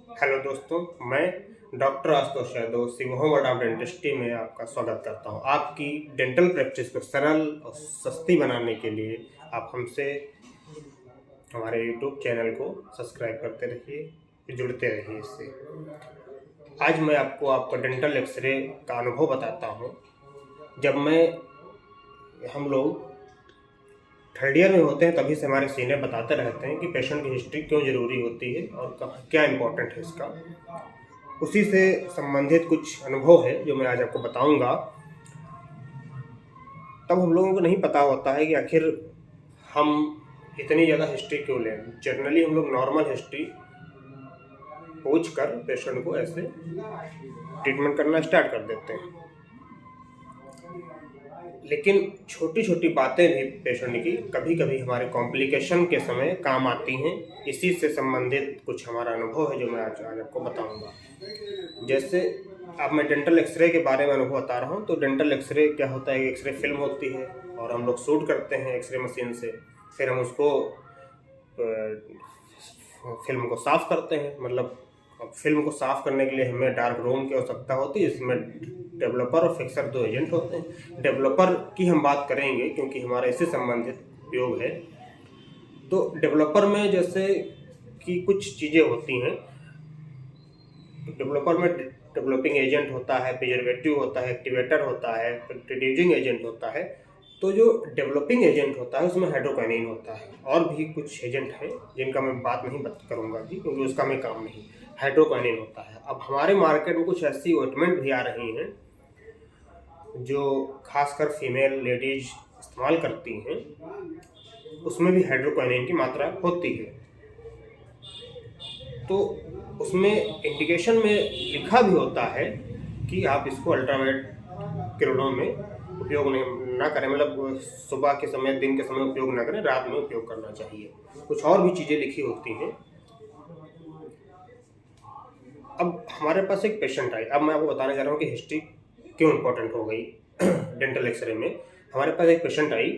Hello दोस्तों, मैं doctor Ashutosh Yadav Shivoham world of dentistry में आपका स्वागत करता हूं। आपकी डेंटल प्रैक्टिस को सरल और सस्ती बनाने के लिए आप हमसे हमारे यूट्यूब चैनल को सब्सक्राइब करते रहिए, जुड़ते रहिए इससे। आज मैं आपको आपका डेंटल एक्सरे का अनुभव बताता हूं। जब हम लोग थर्ड ईयर में होते हैं तभी से हमारे सीनियर बताते रहते हैं कि पेशेंट की हिस्ट्री क्यों ज़रूरी होती है और क्या इम्पोर्टेंट है इसका। उसी से संबंधित कुछ अनुभव है जो मैं आज आपको बताऊंगा। तब हम लोगों को नहीं पता होता है कि आखिर हम इतनी ज़्यादा हिस्ट्री क्यों लें। जनरली हम लोग नॉर्मल हिस्ट्री पूछ कर पेशेंट को ऐसे ट्रीटमेंट करना स्टार्ट कर देते हैं, लेकिन छोटी छोटी बातें भी पेशेंट की कभी कभी हमारे कॉम्प्लिकेशन के समय काम आती हैं। इसी से संबंधित कुछ हमारा अनुभव है जो मैं आज आपको बताऊंगा। जैसे अब मैं डेंटल एक्सरे के बारे में अनुभव बता रहा हूँ। तो डेंटल एक्सरे क्या होता है, एक्सरे फिल्म होती है और हम लोग शूट करते हैं एक्सरे मशीन से। फिर हम उसको फिल्म को साफ़ करते हैं। मतलब फिल्म को साफ़ करने के लिए हमें डार्क रूम की आवश्यकता होती है। इसमें डेवलपर और फिक्सर दो एजेंट होते हैं। डेवलपर की हम बात करेंगे क्योंकि हमारा इससे संबंधित उपयोग है। तो डेवलपर में जैसे कि कुछ चीज़ें होती हैं। डेवलपर में डेवलपिंग एजेंट होता है, प्रिजर्वेटिव होता है, एक्टिवेटर होता है, रिड्यूसिंग एजेंट होता है। तो जो डेवलपिंग एजेंट होता है उसमें हाइड्रोक्विनोन होता है और भी कुछ एजेंट हैं जिनका मैं बात नहीं करूँगा जी, क्योंकि उसका मैं काम नहीं। हाइड्रोक्विनोन होता है। अब हमारे मार्केट में कुछ ऐसी ऑइंटमेंट भी आ रही हैं जो खासकर फीमेल लेडीज इस्तेमाल करती हैं। उसमें भी हाइड्रोक्विनोन की मात्रा होती है। तो उसमें इंडिकेशन में लिखा भी होता है कि आप इसको अल्ट्रावायलेट किरणों में उपयोग ना करें। मतलब सुबह के समय, दिन के समय उपयोग ना करें, रात में उपयोग करना चाहिए। कुछ और भी चीज़ें लिखी होती हैं। अब हमारे पास एक पेशेंट आई। अब मैं आपको बताने जा रहा हूँ कि हिस्ट्री क्यों इम्पोर्टेंट हो गई डेंटल एक्सरे में। हमारे पास एक पेशेंट आई,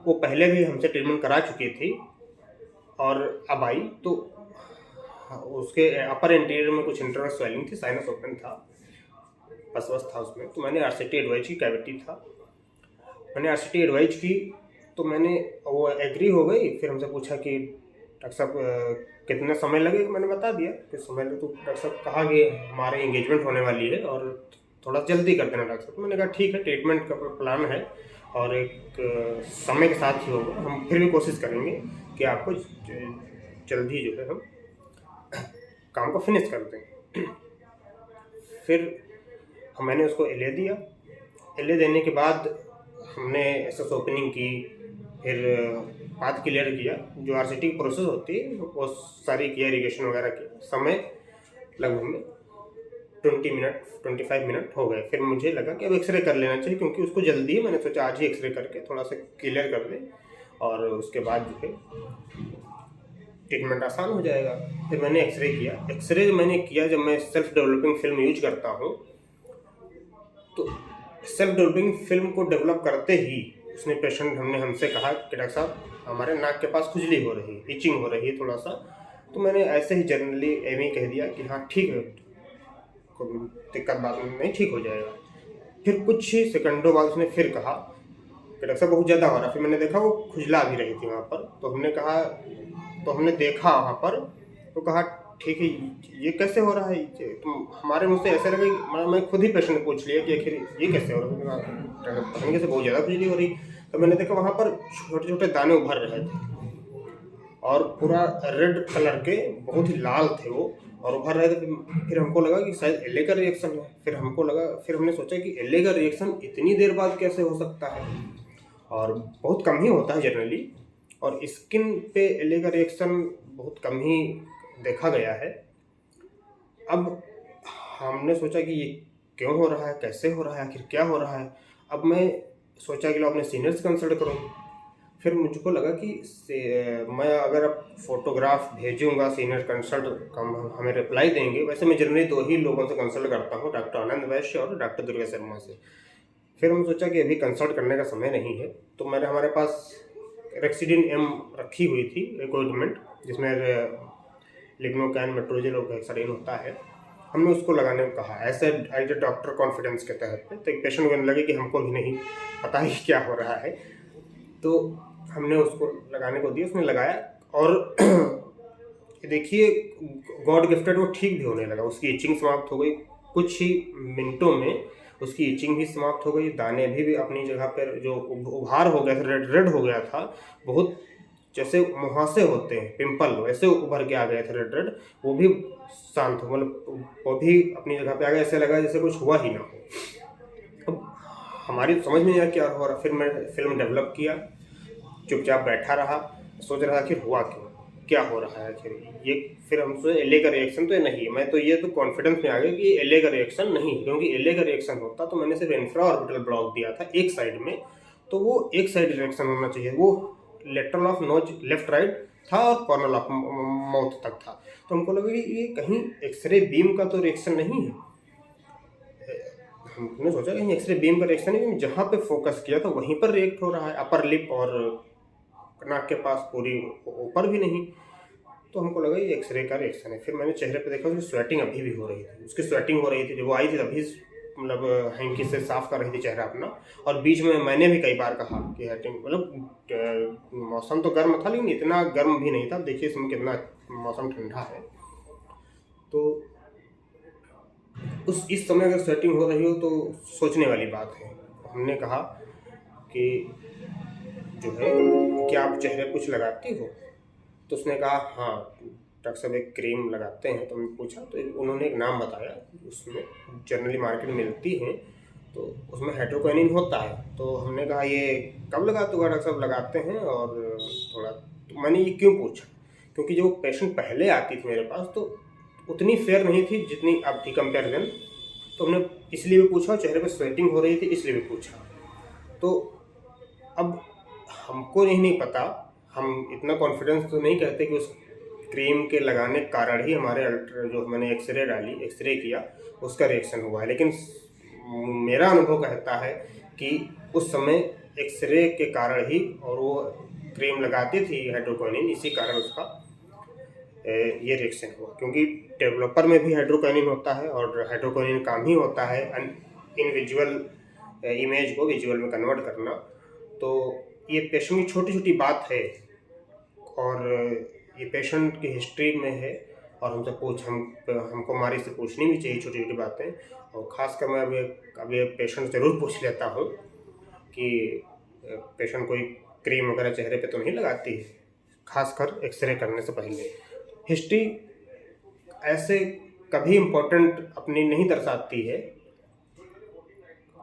वो पहले भी हमसे ट्रीटमेंट करा चुकी थी और अब आई। तो उसके अपर एंटीरियर में कुछ इंटरनल स्वेलिंग थी, साइनस ओपन था, बस था उसमें। तो मैंने आरसीटी एडवाइज की, कैविटी था। मैंने आरसीटी एडवाइज की तो वो एग्री हो गई। फिर हमसे पूछा कि डॉक्टर साहब कितना समय लगेगा। मैंने बता दिया कि समय तो डॉक्टर साहब कहा कि हमारे एंगेजमेंट होने वाली है और थोड़ा जल्दी कर देना डॉक्टर साहब। तो मैंने कहा ठीक है, ट्रीटमेंट का प्लान है और एक समय के साथ ही होगा। हम फिर भी कोशिश करेंगे कि आपको जल्दी जो है हम काम को फिनिश कर दें। फिर मैंने उसको एलए दिया। एलए देने के बाद हमने एसएस ओपनिंग की, फिर पाथ क्लियर किया। जो आरसीटी की प्रोसेस होती है वो सारी किया, इरिगेशन वगैरह की। समय लगभग में 25 मिनट हो गए। फिर मुझे लगा कि अब एक्सरे कर लेना चाहिए क्योंकि उसको जल्दी है। मैंने सोचा आज ही एक्सरे करके थोड़ा सा क्लियर कर दें और उसके बाद जो है ट्रीटमेंट आसान हो जाएगा। फिर मैंने एक्सरे किया। एक्सरे मैंने किया जब मैं सेल्फ डेवलपिंग फिल्म यूज करता हूँ। तो सेल्फ डेवलपिंग फिल्म को डेवलप करते ही हमने हमसे कहा कि डॉक्टर साहब हमारे नाक के पास खुजली हो रही है, इचिंग हो रही है थोड़ा सा। तो मैंने ऐसे ही जनरली एम कह दिया कि हाँ ठीक है, कोई दिक्कत बात नहीं, ठीक हो जाएगा। फिर कुछ ही सेकंडों बाद उसने फिर कहा कि डॉक्टर साहब बहुत ज़्यादा हो रहा। फिर मैंने देखा वो खुजला भी रही थी वहाँ पर। तो हमने देखा वहाँ पर, तो कहा ठीक है, ये कैसे हो रहा है। तो हमारे मुझ से ऐसे लगा कि मैं खुद ही पेशेंट पूछ लिया कि आखिर ये कैसे हो रहा है। पता नहीं कैसे बहुत ज़्यादा खुजली हो रही। तो मैंने देखा वहाँ पर छोटे छोटे दाने उभर रहे थे और पूरा रेड कलर के, बहुत ही लाल थे वो और उभर रहे थे। फिर हमको लगा कि शायद एलए का रिएक्शन है। फिर हमने सोचा कि एलए का रिएक्शन इतनी देर बाद कैसे हो सकता है, और बहुत कम ही होता है जनरली। और स्किन पे एलए का रिएक्शन बहुत कम ही देखा गया है। अब हमने सोचा कि ये क्यों हो रहा है, कैसे हो रहा है, आखिर क्या हो रहा है। अब मैं सोचा कि लो अपने सीनियर से कंसल्ट करूँ। फिर मुझको लगा कि मैं अगर अब फोटोग्राफ भेजूंगा, सीनियर कंसल्ट हमें रिप्लाई देंगे। वैसे मैं जनरली 2 ही लोगों से कंसल्ट करता हूँ, डॉक्टर आनंद वैश्य और डॉक्टर दुर्गा शर्मा से। फिर हम सोचा कि अभी कंसल्ट करने का समय नहीं है। तो हमारे पास रेक्सिडिन एम रखी हुई थी, एक ऑइंटमेंट जिसमें लिग्नोकैन, मेट्रोजेल और हेक्सारिन होता है, हमने उसको लगाने को कहा ऐसे एज ए डॉक्टर कॉन्फिडेंस के तहत पे। तो एक पेशेंट को लगे कि हमको भी नहीं पता ही क्या हो रहा है, तो हमने उसको लगाने को दिया, उसने लगाया और देखिए गॉड गिफ्टेड वो ठीक भी होने लगा। उसकी इचिंग समाप्त हो गई, कुछ ही मिनटों में उसकी इचिंग भी समाप्त हो गई, दाने भी अपनी जगह पर, जो उभार हो गया था, रेड रेड हो गया था, बहुत जैसे मुहासे होते हैं पिंपल, वैसे उभर के आ गए थे रेड रेड, वो भी शांत हो, मतलब वो भी अपनी जगह पे आ गया, ऐसे लगा जैसे कुछ हुआ ही ना हो। अब हमारी समझ में नहीं आया क्या हो रहा। फिर मैं फिल्म डेवलप किया, चुपचाप बैठा रहा, सोच रहा आखिर हुआ क्यों, क्या हो रहा है आखिर ये। फिर हम सोचे एलए का रिएक्शन तो नहीं है, मैं तो ये तो कॉन्फिडेंस में आ गया कि एलए का रिएक्शन नहीं है, क्योंकि एलए का रिएक्शन होता तो मैंने सिर्फ इंफ्रा ऑर्बिटल ब्लॉक दिया था एक साइड में, तो वो एक साइड रिएक्शन होना चाहिए, वो lateral of nose left right था और कॉर्नर ऑफ माउथ तक था। तो हमको लगा कि ये कहीं एक्सरे बीम का तो रिएक्शन नहीं है। हमने सोचा कहीं एक्सरे बीम का रिएक्शन है, जहाँ पे फोकस किया था वहीं पर रिएक्ट हो रहा है, अपर लिप और नाक के पास, पूरी ऊपर भी नहीं। तो हमको लगा ये एक्सरे का रिएक्शन है। फिर मैंने चेहरे पे देखा उसकी स्वेटिंग अभी भी हो रही थी, उसकी स्वेटिंग हो रही थी, जब वो आई थी तभी मतलब हैंकी से साफ कर रही थी चेहरा अपना। और बीच में मैंने भी कई बार कहा कि मतलब मौसम तो गर्म था लेकिन इतना गर्म भी नहीं था, देखिए इसमें कितना मौसम ठंडा है। तो इस समय अगर स्वेटिंग हो रही हो तो सोचने वाली बात है। हमने कहा कि जो है क्या आप चेहरे कुछ लगाती हो, तो उसने कहा हाँ डॉक्टर साहब एक क्रीम लगाते हैं। तो मैंने पूछा, तो उन्होंने एक नाम बताया, उसमें जनरली मार्केट में मिलती हैं, तो उसमें हाइड्रोक्विनोन होता है। तो हमने कहा ये कब लगाते हो डॉक्टर साहब? लगाते हैं। और थोड़ा, तो मैंने ये क्यों पूछा, क्योंकि जो पेशेंट पहले आती थी मेरे पास तो उतनी फेयर नहीं थी जितनी अब थी कंपेरिजन। तो हमने इसलिए भी पूछा, चेहरे पे स्वेटिंग हो रही थी इसलिए भी पूछा। तो अब हमको नहीं पता, हम इतना कॉन्फिडेंस तो नहीं कहते कि उस क्रीम के लगाने के कारण ही हमारे जो मैंने एक्सरे डाली, एक्सरे किया, उसका रिएक्शन हुआ है। लेकिन मेरा अनुभव कहता है कि उस समय एक्सरे के कारण ही, और वो क्रीम लगाती थी हाइड्रोक्विनोन, इसी कारण उसका ये रिएक्शन हुआ। क्योंकि डेवलपर में भी हाइड्रोक्विनोन होता है और हाइड्रोक्विनोन काम ही होता है इन विजुअल इमेज को विजुअल में कन्वर्ट करना। तो ये पेशेंट की छोटी छोटी बात है और ये पेशेंट की हिस्ट्री में है, और हमको हमारे से पूछनी भी चाहिए छोटी छोटी बातें। और ख़ासकर मैं अभी पेशेंट ज़रूर पूछ लेता हूँ कि पेशेंट कोई क्रीम वगैरह चेहरे पे तो नहीं लगाती है, खासकर एक्सरे करने से पहले। हिस्ट्री ऐसे कभी इम्पोर्टेंट अपनी नहीं दर्शाती है।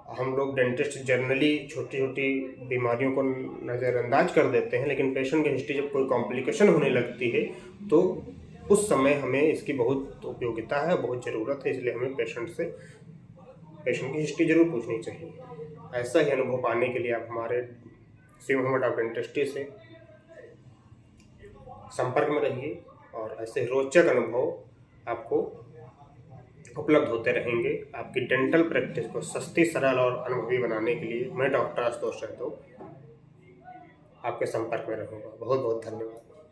हम लोग डेंटिस्ट जनरली छोटी छोटी बीमारियों को नज़रअंदाज कर देते हैं, लेकिन पेशेंट की हिस्ट्री जब कोई कॉम्प्लिकेशन होने लगती है तो उस समय हमें इसकी बहुत उपयोगिता है, बहुत ज़रूरत है। इसलिए हमें पेशेंट की हिस्ट्री ज़रूर पूछनी चाहिए। ऐसा ही अनुभव पाने के लिए आप हमारे शिव मोहम्मद ऑफ डेंटिस्ट्री से संपर्क में रहिए, और ऐसे रोचक अनुभव आपको उपलब्ध होते रहेंगे। आपकी डेंटल प्रैक्टिस को सस्ती, सरल और अनुभवी बनाने के लिए मैं डॉक्टर आशुतोष यादव आपके संपर्क में रहूँगा। बहुत बहुत धन्यवाद।